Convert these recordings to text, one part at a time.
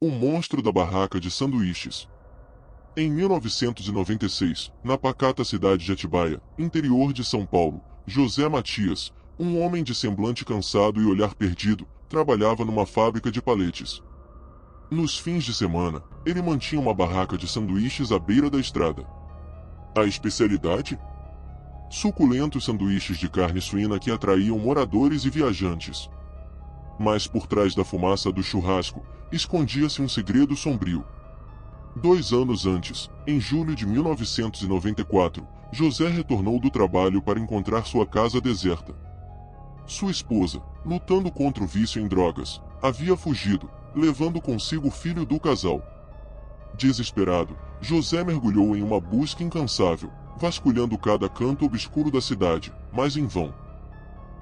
O monstro da barraca de sanduíches. Em 1996, na pacata cidade de Atibaia, interior de São Paulo, José Matias, um homem de semblante cansado e olhar perdido, trabalhava numa fábrica de paletes. Nos fins de semana, ele mantinha uma barraca de sanduíches à beira da estrada. A especialidade? Suculentos sanduíches de carne suína que atraíam moradores e viajantes. Mas por trás da fumaça do churrasco, escondia-se um segredo sombrio. 2 anos antes, em julho de 1994, José retornou do trabalho para encontrar sua casa deserta. Sua esposa, lutando contra o vício em drogas, havia fugido, levando consigo o filho do casal. Desesperado, José mergulhou em uma busca incansável, vasculhando cada canto obscuro da cidade, mas em vão.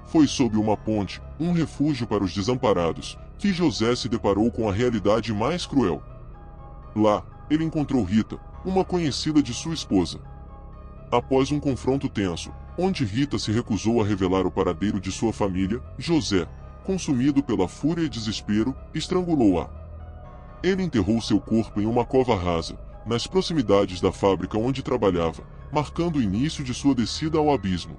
Foi sob uma ponte, um refúgio para os desamparados, que José se deparou com a realidade mais cruel. Lá, ele encontrou Rita, uma conhecida de sua esposa. Após um confronto tenso, onde Rita se recusou a revelar o paradeiro de sua família, José, consumido pela fúria e desespero, estrangulou-a. Ele enterrou seu corpo em uma cova rasa, nas proximidades da fábrica onde trabalhava, marcando o início de sua descida ao abismo.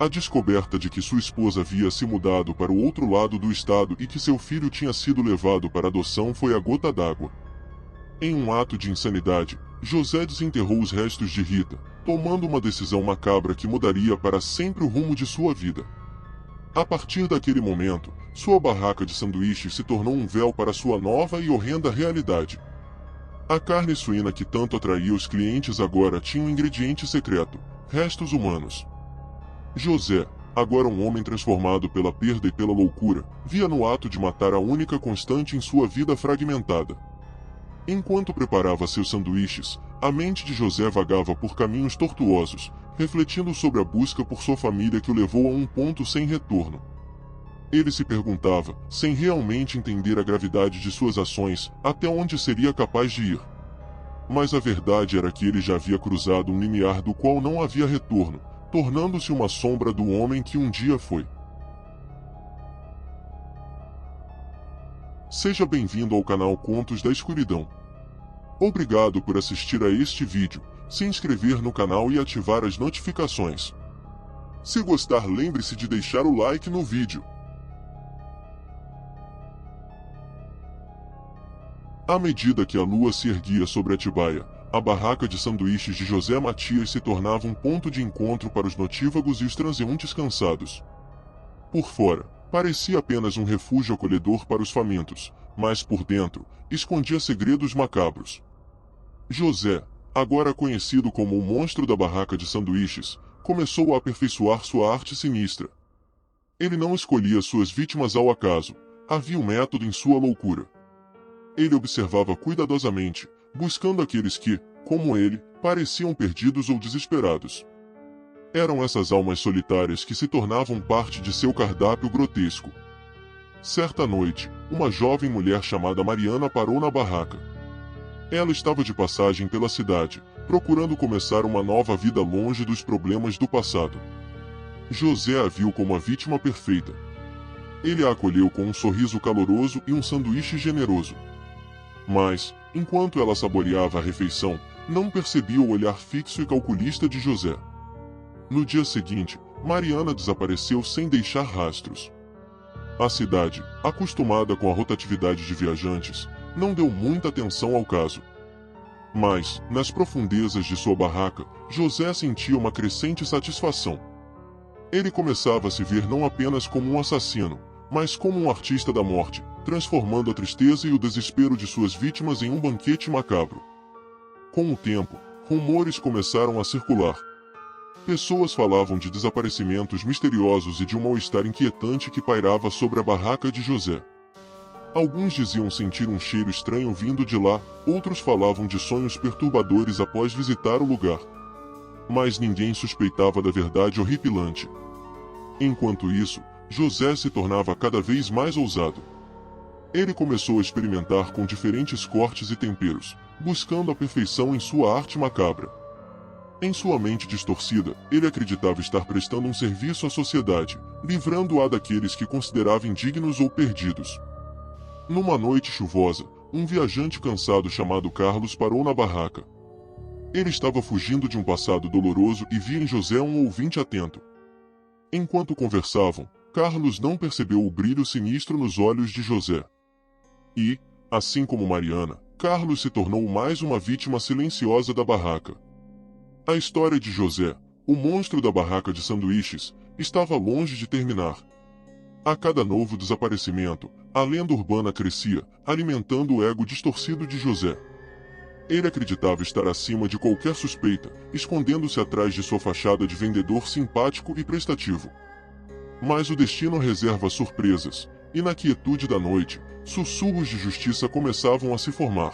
A descoberta de que sua esposa havia se mudado para o outro lado do estado e que seu filho tinha sido levado para adoção foi a gota d'água. Em um ato de insanidade, José desenterrou os restos de Rita, tomando uma decisão macabra que mudaria para sempre o rumo de sua vida. A partir daquele momento, sua barraca de sanduíches se tornou um véu para sua nova e horrenda realidade. A carne suína que tanto atraía os clientes agora tinha um ingrediente secreto: restos humanos. José, agora um homem transformado pela perda e pela loucura, via no ato de matar a única constante em sua vida fragmentada. Enquanto preparava seus sanduíches, a mente de José vagava por caminhos tortuosos, refletindo sobre a busca por sua família que o levou a um ponto sem retorno. Ele se perguntava, sem realmente entender a gravidade de suas ações, até onde seria capaz de ir. Mas a verdade era que ele já havia cruzado um limiar do qual não havia retorno, tornando-se uma sombra do homem que um dia foi. Seja bem-vindo ao canal Contos da Escuridão. Obrigado por assistir a este vídeo, se inscrever no canal e ativar as notificações. Se gostar, lembre-se de deixar o like no vídeo. À medida que a lua se erguia sobre Atibaia, a barraca de sanduíches de José Matias se tornava um ponto de encontro para os notívagos e os transeuntes cansados. Por fora, parecia apenas um refúgio acolhedor para os famintos, mas por dentro, escondia segredos macabros. José, agora conhecido como o monstro da barraca de sanduíches, começou a aperfeiçoar sua arte sinistra. Ele não escolhia suas vítimas ao acaso, havia um método em sua loucura. Ele observava cuidadosamente, buscando aqueles que, como ele, pareciam perdidos ou desesperados. Eram essas almas solitárias que se tornavam parte de seu cardápio grotesco. Certa noite, uma jovem mulher chamada Mariana parou na barraca. Ela estava de passagem pela cidade, procurando começar uma nova vida longe dos problemas do passado. José a viu como a vítima perfeita. Ele a acolheu com um sorriso caloroso e um sanduíche generoso. Mas, enquanto ela saboreava a refeição, não percebia o olhar fixo e calculista de José. No dia seguinte, Mariana desapareceu sem deixar rastros. A cidade, acostumada com a rotatividade de viajantes, não deu muita atenção ao caso. Mas, nas profundezas de sua barraca, José sentia uma crescente satisfação. Ele começava a se ver não apenas como um assassino, mas como um artista da morte, transformando a tristeza e o desespero de suas vítimas em um banquete macabro. Com o tempo, rumores começaram a circular. Pessoas falavam de desaparecimentos misteriosos e de um mal-estar inquietante que pairava sobre a barraca de José. Alguns diziam sentir um cheiro estranho vindo de lá, outros falavam de sonhos perturbadores após visitar o lugar. Mas ninguém suspeitava da verdade horripilante. Enquanto isso, José se tornava cada vez mais ousado. Ele começou a experimentar com diferentes cortes e temperos, buscando a perfeição em sua arte macabra. Em sua mente distorcida, ele acreditava estar prestando um serviço à sociedade, livrando-a daqueles que considerava indignos ou perdidos. Numa noite chuvosa, um viajante cansado chamado Carlos parou na barraca. Ele estava fugindo de um passado doloroso e via em José um ouvinte atento. Enquanto conversavam, Carlos não percebeu o brilho sinistro nos olhos de José. E, assim como Mariana, Carlos se tornou mais uma vítima silenciosa da barraca. A história de José, o monstro da barraca de sanduíches, estava longe de terminar. A cada novo desaparecimento, a lenda urbana crescia, alimentando o ego distorcido de José. Ele acreditava estar acima de qualquer suspeita, escondendo-se atrás de sua fachada de vendedor simpático e prestativo. Mas o destino reserva surpresas, e na quietude da noite, sussurros de justiça começavam a se formar.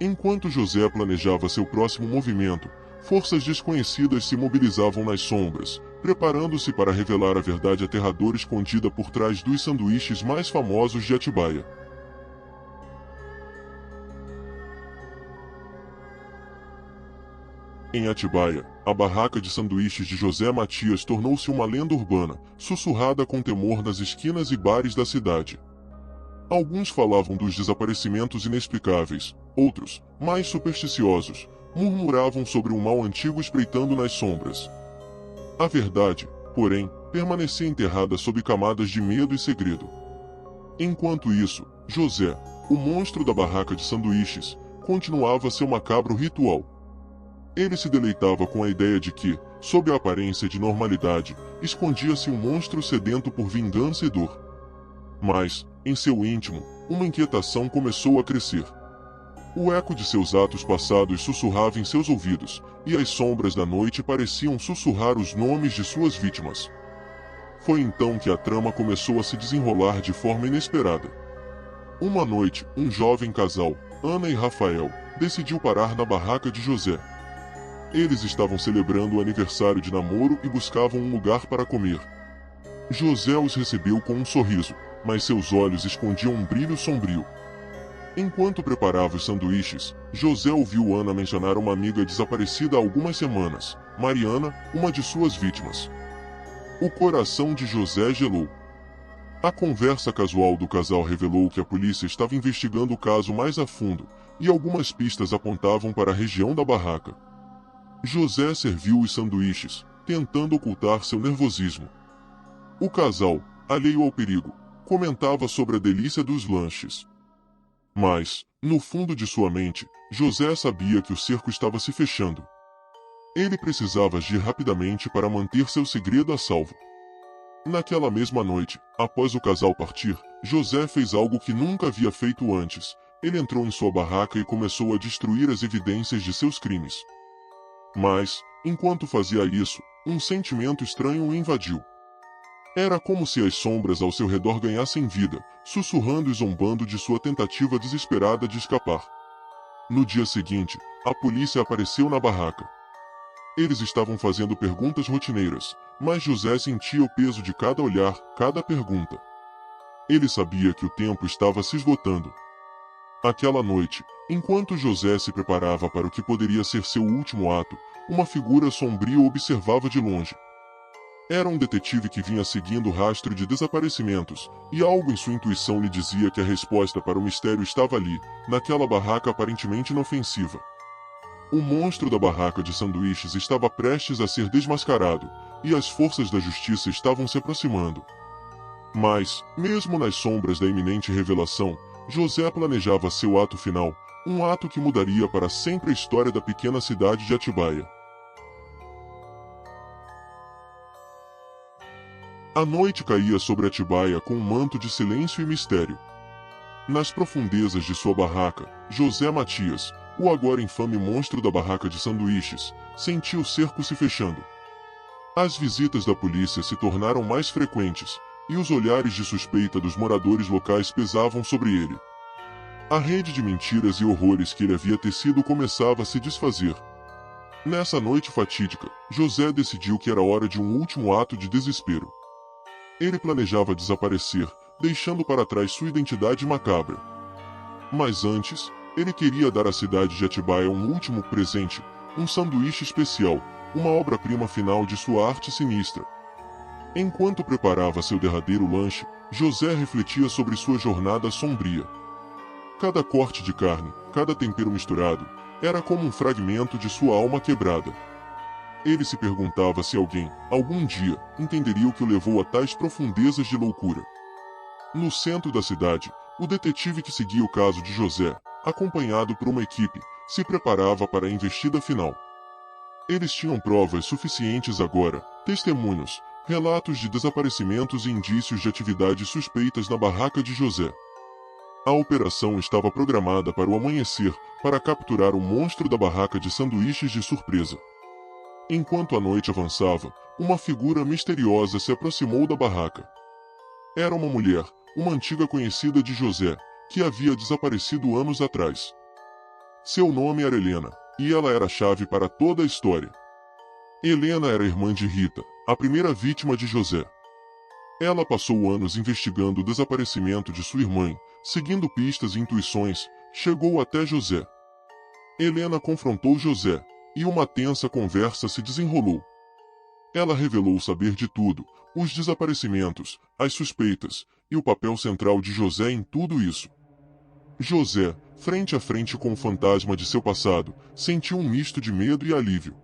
Enquanto José planejava seu próximo movimento, forças desconhecidas se mobilizavam nas sombras, preparando-se para revelar a verdade aterradora escondida por trás dos sanduíches mais famosos de Atibaia. Em Atibaia, a barraca de sanduíches de José Matias tornou-se uma lenda urbana, sussurrada com temor nas esquinas e bares da cidade. Alguns falavam dos desaparecimentos inexplicáveis, outros, mais supersticiosos, murmuravam sobre um mal antigo espreitando nas sombras. A verdade, porém, permanecia enterrada sob camadas de medo e segredo. Enquanto isso, José, o monstro da barraca de sanduíches, continuava seu macabro ritual. Ele se deleitava com a ideia de que, sob a aparência de normalidade, escondia-se um monstro sedento por vingança e dor. Mas, em seu íntimo, uma inquietação começou a crescer. O eco de seus atos passados sussurrava em seus ouvidos, e as sombras da noite pareciam sussurrar os nomes de suas vítimas. Foi então que a trama começou a se desenrolar de forma inesperada. Uma noite, um jovem casal, Ana e Rafael, decidiu parar na barraca de José. Eles estavam celebrando o aniversário de namoro e buscavam um lugar para comer. José os recebeu com um sorriso, mas seus olhos escondiam um brilho sombrio. Enquanto preparava os sanduíches, José ouviu Ana mencionar uma amiga desaparecida há algumas semanas, Mariana, uma de suas vítimas. O coração de José gelou. A conversa casual do casal revelou que a polícia estava investigando o caso mais a fundo, e algumas pistas apontavam para a região da barraca. José serviu os sanduíches, tentando ocultar seu nervosismo. O casal, alheio ao perigo, comentava sobre a delícia dos lanches. Mas, no fundo de sua mente, José sabia que o cerco estava se fechando. Ele precisava agir rapidamente para manter seu segredo a salvo. Naquela mesma noite, após o casal partir, José fez algo que nunca havia feito antes. Ele entrou em sua barraca e começou a destruir as evidências de seus crimes. Mas, enquanto fazia isso, um sentimento estranho o invadiu. Era como se as sombras ao seu redor ganhassem vida, sussurrando e zombando de sua tentativa desesperada de escapar. No dia seguinte, a polícia apareceu na barraca. Eles estavam fazendo perguntas rotineiras, mas José sentia o peso de cada olhar, cada pergunta. Ele sabia que o tempo estava se esgotando. Aquela noite, enquanto José se preparava para o que poderia ser seu último ato, uma figura sombria o observava de longe. Era um detetive que vinha seguindo o rastro de desaparecimentos, e algo em sua intuição lhe dizia que a resposta para o mistério estava ali, naquela barraca aparentemente inofensiva. O monstro da barraca de sanduíches estava prestes a ser desmascarado, e as forças da justiça estavam se aproximando. Mas, mesmo nas sombras da iminente revelação, José planejava seu ato final, um ato que mudaria para sempre a história da pequena cidade de Atibaia. A noite caía sobre Atibaia com um manto de silêncio e mistério. Nas profundezas de sua barraca, José Matias, o agora infame monstro da barraca de sanduíches, sentiu o cerco se fechando. As visitas da polícia se tornaram mais frequentes, e os olhares de suspeita dos moradores locais pesavam sobre ele. A rede de mentiras e horrores que ele havia tecido começava a se desfazer. Nessa noite fatídica, José decidiu que era hora de um último ato de desespero. Ele planejava desaparecer, deixando para trás sua identidade macabra. Mas antes, ele queria dar à cidade de Atibaia um último presente, um sanduíche especial, uma obra-prima final de sua arte sinistra. Enquanto preparava seu derradeiro lanche, José refletia sobre sua jornada sombria. Cada corte de carne, cada tempero misturado, era como um fragmento de sua alma quebrada. Ele se perguntava se alguém, algum dia, entenderia o que o levou a tais profundezas de loucura. No centro da cidade, o detetive que seguia o caso de José, acompanhado por uma equipe, se preparava para a investida final. Eles tinham provas suficientes agora, testemunhos, relatos de desaparecimentos e indícios de atividades suspeitas na barraca de José. A operação estava programada para o amanhecer, para capturar o monstro da barraca de sanduíches de surpresa. Enquanto a noite avançava, uma figura misteriosa se aproximou da barraca. Era uma mulher, uma antiga conhecida de José, que havia desaparecido anos atrás. Seu nome era Helena, e ela era a chave para toda a história. Helena era irmã de Rita, a primeira vítima de José. Ela passou anos investigando o desaparecimento de sua irmã, seguindo pistas e intuições, chegou até José. Helena confrontou José, e uma tensa conversa se desenrolou. Ela revelou saber de tudo, os desaparecimentos, as suspeitas, e o papel central de José em tudo isso. José, frente a frente com o fantasma de seu passado, sentiu um misto de medo e alívio.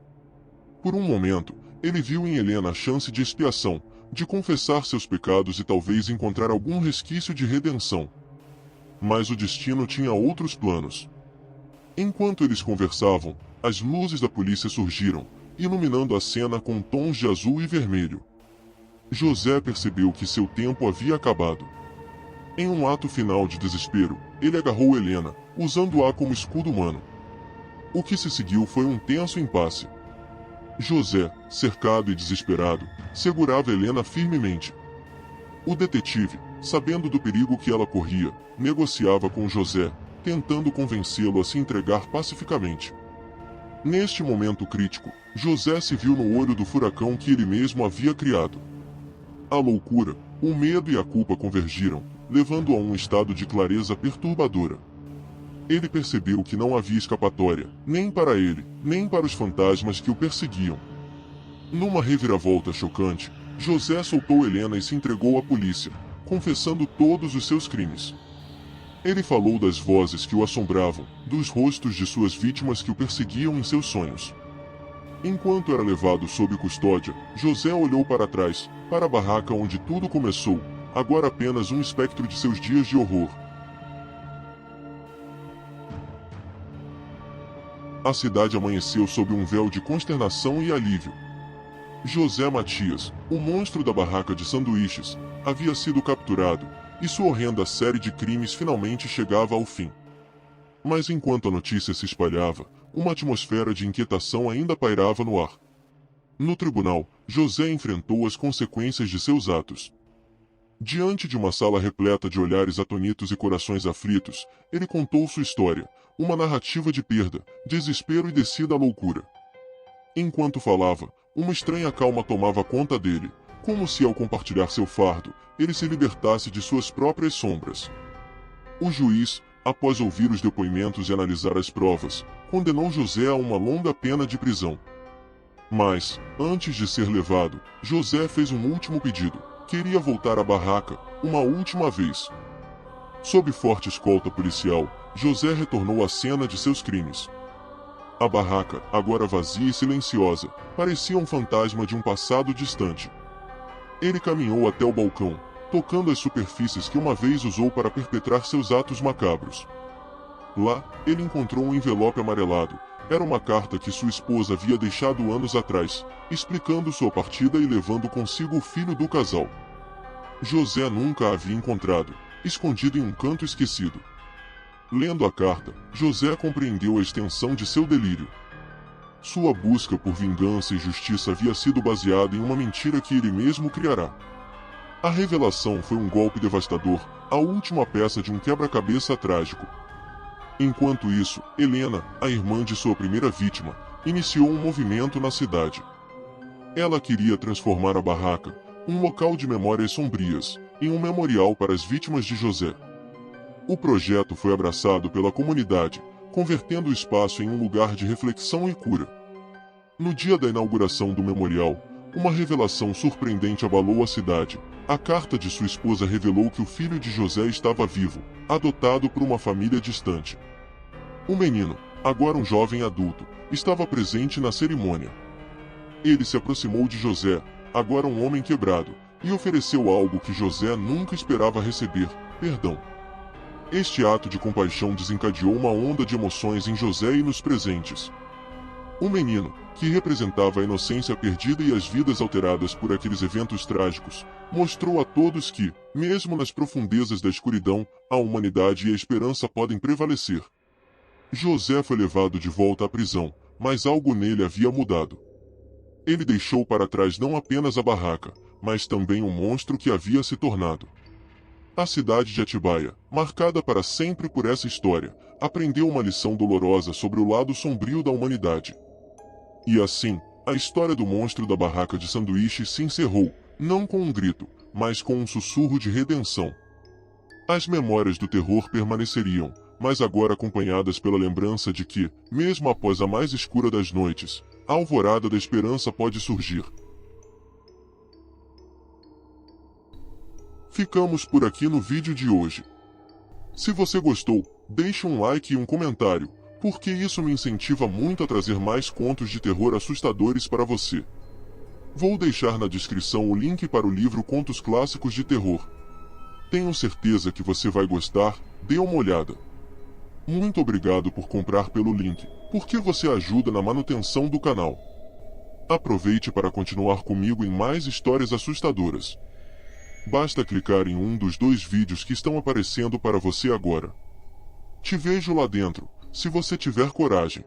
Por um momento, ele viu em Helena a chance de expiação, de confessar seus pecados e talvez encontrar algum resquício de redenção. Mas o destino tinha outros planos. Enquanto eles conversavam, as luzes da polícia surgiram, iluminando a cena com tons de azul e vermelho. José percebeu que seu tempo havia acabado. Em um ato final de desespero, ele agarrou Helena, usando-a como escudo humano. O que se seguiu foi um tenso impasse. José, cercado e desesperado, segurava Helena firmemente. O detetive, sabendo do perigo que ela corria, negociava com José, tentando convencê-lo a se entregar pacificamente. Neste momento crítico, José se viu no olho do furacão que ele mesmo havia criado. A loucura, o medo e a culpa convergiram, levando a um estado de clareza perturbadora. Ele percebeu que não havia escapatória, nem para ele, nem para os fantasmas que o perseguiam. Numa reviravolta chocante, José soltou Helena e se entregou à polícia, confessando todos os seus crimes. Ele falou das vozes que o assombravam, dos rostos de suas vítimas que o perseguiam em seus sonhos. Enquanto era levado sob custódia, José olhou para trás, para a barraca onde tudo começou, agora apenas um espectro de seus dias de horror. A cidade amanheceu sob um véu de consternação e alívio. José Matias, o monstro da barraca de sanduíches, havia sido capturado, e sua horrenda série de crimes finalmente chegava ao fim. Mas enquanto a notícia se espalhava, uma atmosfera de inquietação ainda pairava no ar. No tribunal, José enfrentou as consequências de seus atos. Diante de uma sala repleta de olhares atonitos e corações aflitos, ele contou sua história, uma narrativa de perda, desespero e descida à loucura. Enquanto falava, uma estranha calma tomava conta dele, como se ao compartilhar seu fardo, ele se libertasse de suas próprias sombras. O juiz, após ouvir os depoimentos e analisar as provas, condenou José a uma longa pena de prisão. Mas, antes de ser levado, José fez um último pedido. Queria voltar à barraca, uma última vez. Sob forte escolta policial, José retornou à cena de seus crimes. A barraca, agora vazia e silenciosa, parecia um fantasma de um passado distante. Ele caminhou até o balcão, tocando as superfícies que uma vez usou para perpetrar seus atos macabros. Lá, ele encontrou um envelope amarelado. Era uma carta que sua esposa havia deixado anos atrás, explicando sua partida e levando consigo o filho do casal. José nunca a havia encontrado, escondido em um canto esquecido. Lendo a carta, José compreendeu a extensão de seu delírio. Sua busca por vingança e justiça havia sido baseada em uma mentira que ele mesmo criará. A revelação foi um golpe devastador, a última peça de um quebra-cabeça trágico. Enquanto isso, Helena, a irmã de sua primeira vítima, iniciou um movimento na cidade. Ela queria transformar a barraca, um local de memórias sombrias, em um memorial para as vítimas de José. O projeto foi abraçado pela comunidade, convertendo o espaço em um lugar de reflexão e cura. No dia da inauguração do memorial, uma revelação surpreendente abalou a cidade. A carta de sua esposa revelou que o filho de José estava vivo, adotado por uma família distante. O menino, agora um jovem adulto, estava presente na cerimônia. Ele se aproximou de José, agora um homem quebrado, e ofereceu algo que José nunca esperava receber: perdão. Este ato de compaixão desencadeou uma onda de emoções em José e nos presentes. O menino, que representava a inocência perdida e as vidas alteradas por aqueles eventos trágicos, mostrou a todos que, mesmo nas profundezas da escuridão, a humanidade e a esperança podem prevalecer. José foi levado de volta à prisão, mas algo nele havia mudado. Ele deixou para trás não apenas a barraca, mas também o monstro que havia se tornado. A cidade de Atibaia, marcada para sempre por essa história, aprendeu uma lição dolorosa sobre o lado sombrio da humanidade. E assim, a história do monstro da barraca de sanduíches se encerrou, não com um grito, mas com um sussurro de redenção. As memórias do terror permaneceriam, mas agora acompanhadas pela lembrança de que, mesmo após a mais escura das noites, a alvorada da esperança pode surgir. Ficamos por aqui no vídeo de hoje. Se você gostou, deixe um like e um comentário, porque isso me incentiva muito a trazer mais contos de terror assustadores para você. Vou deixar na descrição o link para o livro Contos Clássicos de Terror. Tenho certeza que você vai gostar, dê uma olhada. Muito obrigado por comprar pelo link, porque você ajuda na manutenção do canal. Aproveite para continuar comigo em mais histórias assustadoras. Basta clicar em um dos 2 vídeos que estão aparecendo para você agora. Te vejo lá dentro, se você tiver coragem.